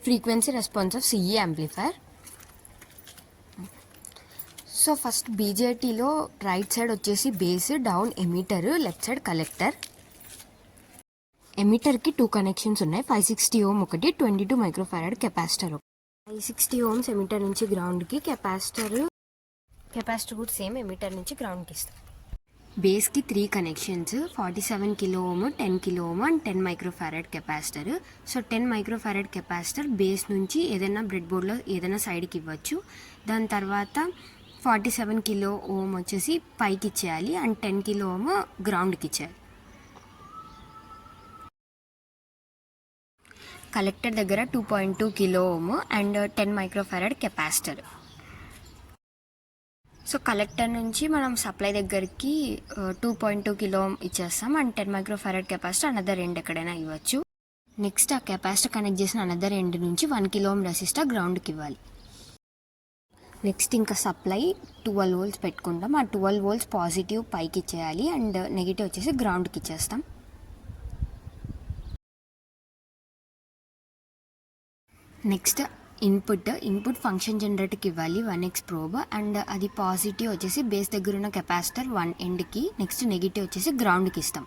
Frequency responsive CE amplifier. So first బీజేటీలో right side వచ్చేసి base, down emitter, left side collector. ఎమిటర్కి 2 connections ఉన్నాయి. 560 ఓం ఒకటి, 22 మైక్రోఫారడ్ కెపాసిటర్. 560 ఓమ్స్ ఎమిటర్ నుంచి గ్రౌండ్కి, కెపాసిటర్ కూడా సేమ్ ఎమిటర్ నుంచి గ్రౌండ్కి ఇస్తాం. బేస్కి 3 connections, 47 kilo ohm, 10 kilo ohm and 10 microfarad capacitor. So 10 microfarad capacitor base నుంచి ఏదైనా బ్రెడ్ బోర్డ్లో ఏదైనా సైడ్కి ఇవ్వచ్చు. దాని తర్వాత 47 కిలో ఓమ్ వచ్చేసి పైకి ఇచ్చేయాలి అండ్ 10 కిలో ఓమ్ గ్రౌండ్కి ఇచ్చేయాలి. కలెక్టర్ దగ్గర 2.2 kilo ohm and 10 microfarad capacitor. So collector నుంచి మనం సప్లై దగ్గరికి 2.2 కిలో ఓమ్ ఇచ్చేస్తాం and 10 microfarad capacitor another end ఎక్కడైనా ఇవ్వచ్చు. నెక్స్ట్ ఆ కెపాసిటర్ కనెక్ట్ చేసిన అనదర్ ఎండ్ నుంచి 1 కిలో ఓమ్ రెసిస్టర్ గ్రౌండ్కి ఇవ్వాలి. నెక్స్ట్ ఇంకా సప్లై 12 వోల్ట్స్ పెట్టుకుంటాం. ఆ 12 వోల్ట్స్ పాజిటివ్ పైకి ఇచ్చేయాలి అండ్ నెగిటివ్ వచ్చేసి గ్రౌండ్కి ఇచ్చేస్తాం. నెక్స్ట్ ఇన్పుట్ ఫంక్షన్ జనరేటర్కి ఇవ్వాలి 1x ప్రోబ్ అండ్ అది పాజిటివ్ వచ్చేసి బేస్ దగ్గర ఉన్న కెపాసిటర్ 1 ఎండ్కి, నెక్స్ట్ నెగిటివ్ వచ్చేసి గ్రౌండ్కి ఇస్తాం.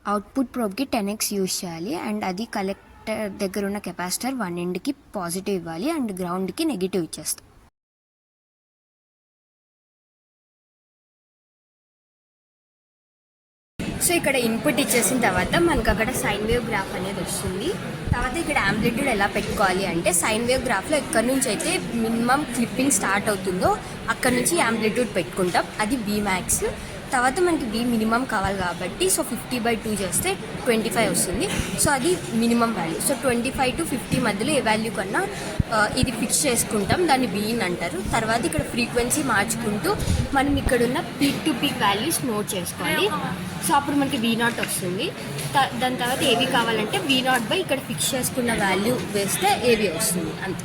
అవుట్పుట్ ప్రోబ్కి 10x యూజ్ చేయాలి అండ్ అది కలెక్టర్ దగ్గర ఉన్న కెపాసిటర్ 1 ఎండ్కి పాజిటివ్ ఇవ్వాలి అండ్ గ్రౌండ్కి నెగిటివ్ ఇచ్చేస్తాం. సో ఇక్కడ ఇన్పుట్ ఇచ్చేసిన తర్వాత మనకు అక్కడ సైన్ వేవ్ గ్రాఫ్ అనేది వస్తుంది. తర్వాత ఇక్కడ యాంప్లిట్యూడ్ ఎలా పెట్టుకోవాలి అంటే సైన్ వేవ్ గ్రాఫ్లో ఎక్కడి నుంచి అయితే మినిమం క్లిప్పింగ్ స్టార్ట్ అవుతుందో అక్కడ నుంచి యాంప్లిట్యూడ్ పెట్టుకుంటాం. అది Vmax. తర్వాత మనకి V మినిమం కావాలి కాబట్టి సో 50/2 చేస్తే 25 వస్తుంది. సో అది మినిమం వాల్యూ. సో 25 to 50 మధ్యలో ఏ వాల్యూ కన్నా ఇది ఫిక్స్ చేసుకుంటాం, దాన్ని Vin అంటారు. తర్వాత ఇక్కడ ఫ్రీక్వెన్సీ మార్చుకుంటూ మనం ఇక్కడున్న peak to peak values note చేసుకోవాలి. సో అప్పుడు మనకి V0 వస్తుంది. దాని తర్వాత ఏవి కావాలంటే V0 ఇక్కడ ఫిక్స్ చేసుకున్న వాల్యూ వేస్తే ఏవి వస్తుంది అంతే.